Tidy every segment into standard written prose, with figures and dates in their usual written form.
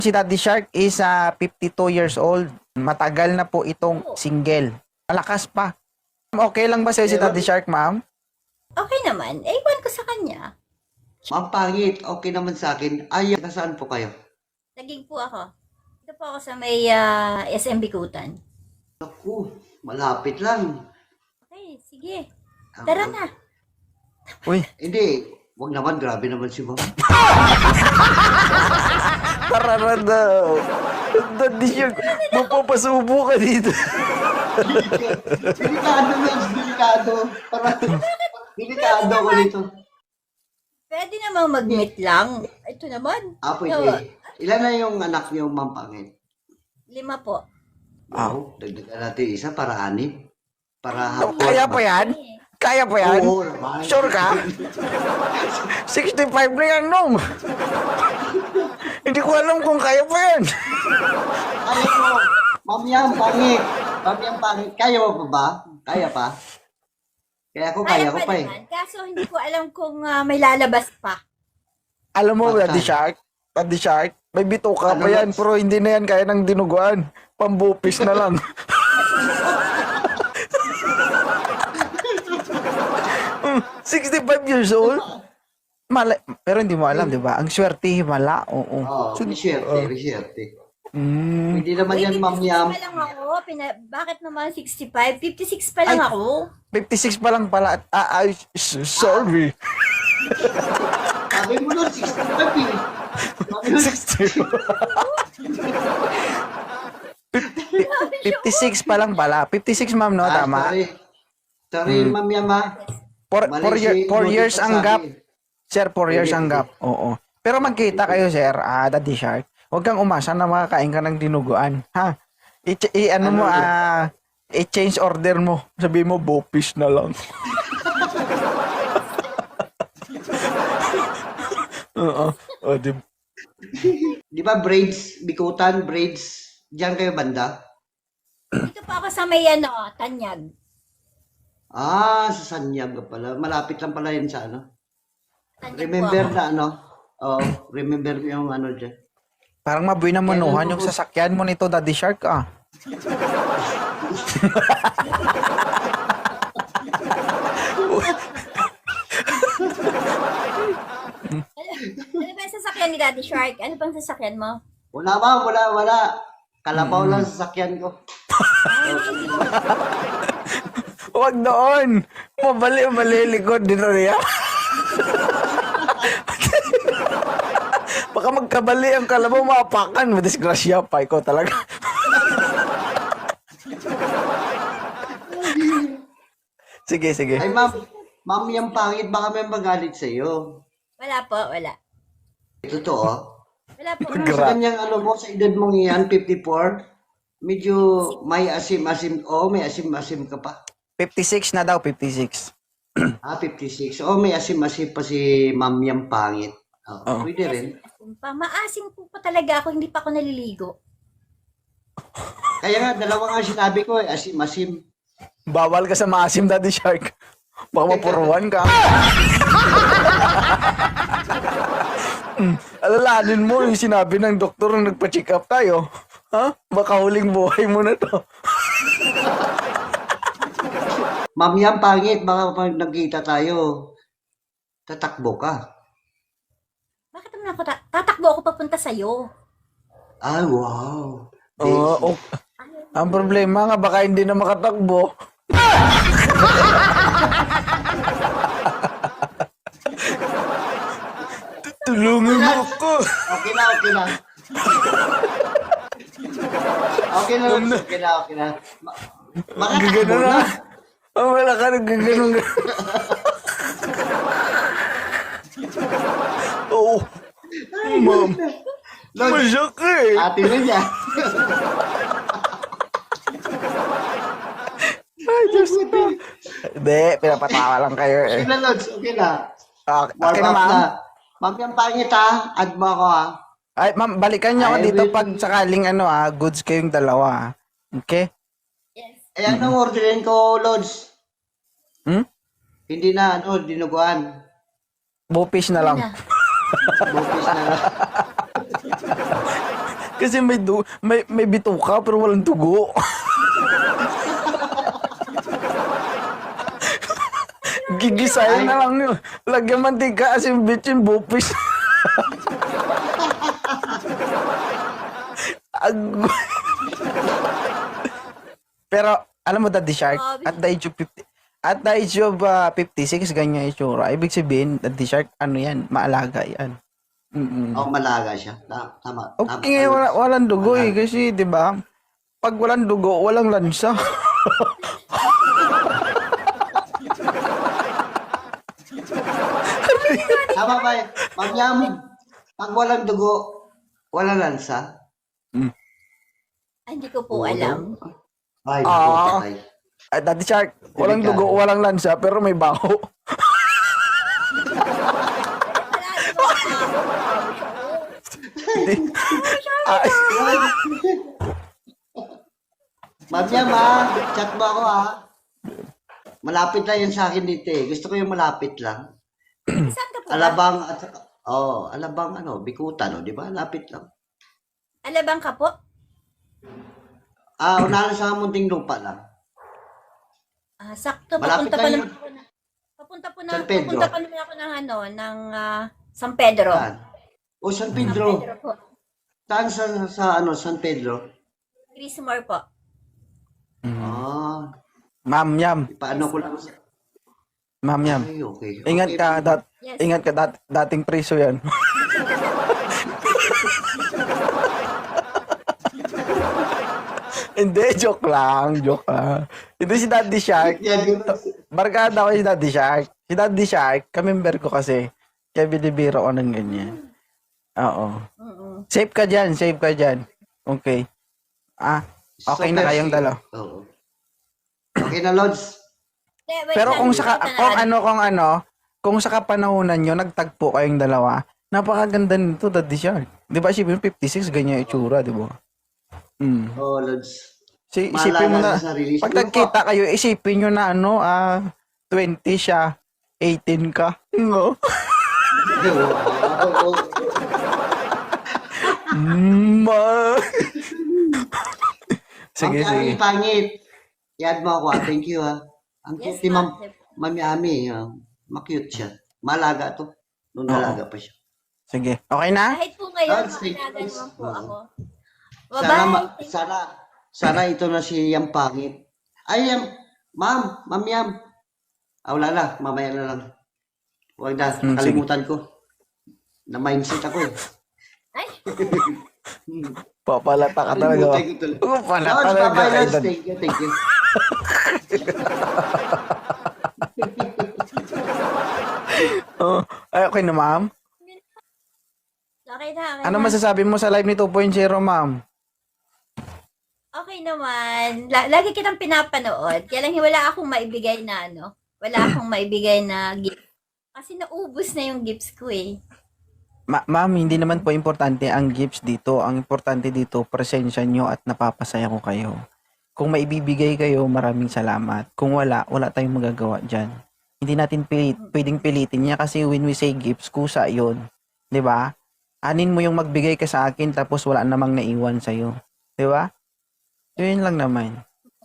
Si Daddy Shark is 52 years old. Matagal na po itong single. Malakas pa. Okay lang ba sa'yo si Daddy Shark, ma'am? Okay naman. Iwan ko sa kanya. Ma'am, pangit. Okay naman sa akin. Ay, nasaan po kayo? Naging po ako. Ito po ako sa may SM Bikutan. Naku, malapit lang. Okay, sige. Tara na. Uy, Hindi. Wag naman, grabe naman si ma'am. tara na daw. Daddy Shark, mapapasubo ka dito. Delikado, Lods. Delikado. Delikado ako dito. Pwede namang mag-meet lang. Ito naman. Pwede. Ilan na yung anak niyo, ma'am, pangit? 5 po. Dagdagan natin isa para 6. Para Kaya pa yan? Kaya pa yan? Oo naman. Sure ka? 65 na yan, nung. Hindi ko alam kung kaya pa yan. Kaya mo. Ma'am yan, pangit. Ma'am yan, pangit. Kaya mo pa ba? Kaya pa? Kaya ko pa eh. Naman. Kaso hindi ko alam kung may lalabas pa. Alam mo, Basta. Daddy Shark, may bituka Ano, pa yan, Lods? pero hindi na yan kaya ng dinuguan. Pambupis na lang. Mm, 65 years old? Pero hindi mo alam, di ba? Ang swerte, himala. Oo. Oo, resyerte. Mm. Hindi naman yan, ma'am 56 yan. pa lang ako. Bakit naman 65? 56 pa lang Ay. ako. 56 pa lang pala. Sorry. Sabi mo nun, 65 eh. Sabi mo, 56 pa lang pala. 56, ma'am, no? Tama. Sorry, ma'am yan, ma. 4 years ang gap. Sir, 4 years ang Pwede. gap. Oo. Pero magkita kayo, sir, Daddy Shark. Huwag kang umasa na makakain ka ng dinuguan. Ha? I-change order mo. Sabi mo, bopis na lang. Oo. O, Di ba braids, bikutan, braids, diyan kayo banda? Dito pa ako sa may Tanyag. Sa Sanyag ka pala. Malapit lang pala yun sa ano. Tanyag Remember po ako. na ano? Remember yung ano dyan. parang mabuhay na manuhan yung sasakyan mo nito, Daddy Shark, Ano ba yung sasakyan ni Daddy Shark? Ano bang sasakyan mo? Wala ba? Wala. Kalabaw lang sa sakyan ko. Huwag doon. Mali likod din niya. Baka magkabali ang kalabaw, maapakan. Madisgrasya pa. Ikaw talaga. Sige. Ay, ma'am, yung pangit, baka may magalit sa'yo. Wala po, wala. Totoo. Wala po. Pero sa kanyang ano mo, sa edad mong yan, 54, medyo may asim-asim, may asim-asim ka pa. 56 na daw, 56. 56. May asim-asim pa si ma'am yung pangit. Oo. Pwede rin. Maasim po pa talaga ako, hindi pa ako naliligo. Kaya nga, dalawa nga sinabi ko, asim-asim. Bawal ka sa maasim, Daddy Shark. Baka mapuruan ka. Alalahanin mo yung sinabi ng doktor nung nagpa-check up tayo. Ha? Baka huling buhay mo na to. Ma'am yan, pangit, baka pag nagkita tayo, tatakbo ka. Bakit naman ako tatakbo ako papunta sa'yo? Ay, wow. Oo. Ang problema nga, baka hindi na makatakbo. Tulungan mo ako. Okay na. Okay na. Makatakbo Gagano na. na. Wala ka nagaganon. Oo. Ma'am. Lord, Masakit. ate na niya. Ay, Diyos ko. Hindi, pinapatawa lang kayo eh. Okay na, Lods. Okay na. Okay, Warm na, up ma'am. na. Ma'am, yung pangit ha. Add mo ako ha. Ay, ma'am, balikan niyo ako I dito will- pag sakaling goods kayong dalawa. Okay? Yes. Ayan ang orderin ko, Lods. Hmm? Hindi na, dinuguan. Bupis na lang. Na. Bupis na lang. Kasi may bituka pero walang dugo. Gigisahin na lang yun. Lagyan mantika, asin, bitchin, bupis. Pero, alam mo, Daddy Shark, at the age of 50, at the age of 56, ganyan yung itsura. Ibig sabihin, Daddy Shark, ano yan, maalaga yan. Mm-mm. Oh, malaga siya. Tama. Okay, walang dugo eh, kasi, di ba, pag walang dugo, walang lansa. Tama ba? Ma'am Yam, pag walang dugo, walang lansa. Ay, hindi ko po alam. Ay, Ah. ay. Daddy Shark, walang dugo, walang lansa, pero may baho. Ah, Ma'am Yam, chat mo ako Malapit lang yan sa akin dito eh. Gusto ko yung malapit lang. Saan ka po ba? Alabang at saka, alabang bikutan, di ba? Lapit lang. Alabang ka po? Unahan sa munting lupa lang. Sakto, Malapit papunta pa lang naman yun. ako na. San Pedro. Papunta pa naman ako ng San Pedro. Saan? O San San Pedro. Pedro po. Saan sa San Pedro? Chrismore po. Ma'am Yam, Paano ko lang Ma'am Yam. Ay, okay. Ingat Okay. ka, Yes. ingat ka, dating preso yan. Hindi, joke lang. Hindi si Daddy Shark. Yan, yun. Barkada ko si Daddy Shark. Si Daddy Shark, kamember ko kasi. Kaya binibiro ko ng ganyan. Oo. Safe ka dyan. Okay. Okay na kayong dalawa. Oo. Okay na, Lods. Wait Pero lang, kung sa kapanahunan nyo, nagtagpo kayong dalawa, napakaganda nito, Daddy Shark. Di ba, isipin mo, 56, ganyan yung itsura, di ba? Oo, Lods. Isipin mo Maalala na, sa sarili. pag nagkita kayo, isipin nyo na 20 siya, 18 ka. No? Oo. Ma. Sige. Ang pangit. I-add mo ako, Thank you, Ang Yes, cute ni ma'am. Ma'am Yami, ma-cute siya. Malaga to. Nung dalaga pa siya. Sige. Okay na? Kahit po ngayon, Lods, thank you, makinagan Lods. naman po Oo. ako. Sana, Bye-bye. sana ito na si Yam pangit. Ay, Ma'am Yam. Wala na, mamaya na lang. Huwag na, sige. kalimutan ko. Na-mindset ako eh. Ay, Papalata ka talaga. Kalimutan ko tuloy. Papalata Lods, talaga. bye-bye, Lods. Aidan. Thank you. Ay, okay na, ma'am. okay na. Ano masasabi mo sa live ni 2.0, ma'am? Okay naman. Lagi kitang pinapanood. Kaya lang wala akong maibigay na wala akong maibigay na gift. Kasi naubos na yung gifts ko eh. Ma'am, hindi naman po importante ang gifts dito. Ang importante dito, presensya nyo at napapasaya ko kayo. Kung maibibigay kayo, maraming salamat. Kung wala tayong magagawa dyan. Hindi natin pwedeng pilitin niya kasi when we say gifts, kusa yun. 'Di ba? Anin mo yung magbigay ka sa akin tapos wala namang naiwan sa'yo. 'Di ba? Yun lang naman.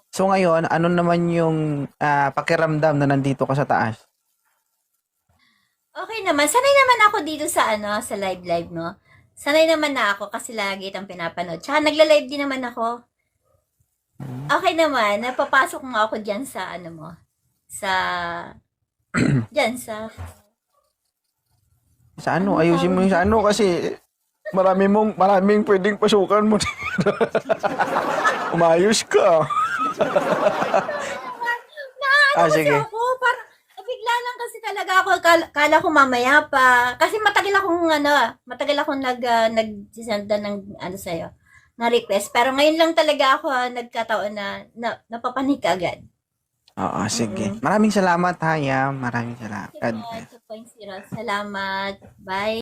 So ngayon, ano naman yung pakiramdam na nandito ka sa taas? Okay naman. Sanay naman ako dito sa sa live mo. Sanay naman na ako kasi lagi itong pinapanood. Tsaka nagla-live din naman ako. Okay naman. Napapasok nga ako dyan sa mo. Dyan sa... Sa ano? Ayusin mo yung sa ano kasi maraming pwedeng pasukan mo. Umayos ka. Kasi sige. ako, parang bigla lang kasi talaga ako, kala ko mamaya pa. Kasi matagal akong nagsisenda ng sa'yo, na request. Pero ngayon lang talaga ako nagkataon na napapanik agad. Oo, sige. Maraming salamat, Hayam. Maraming salamat. God bless. 2.0. Salamat. Bye.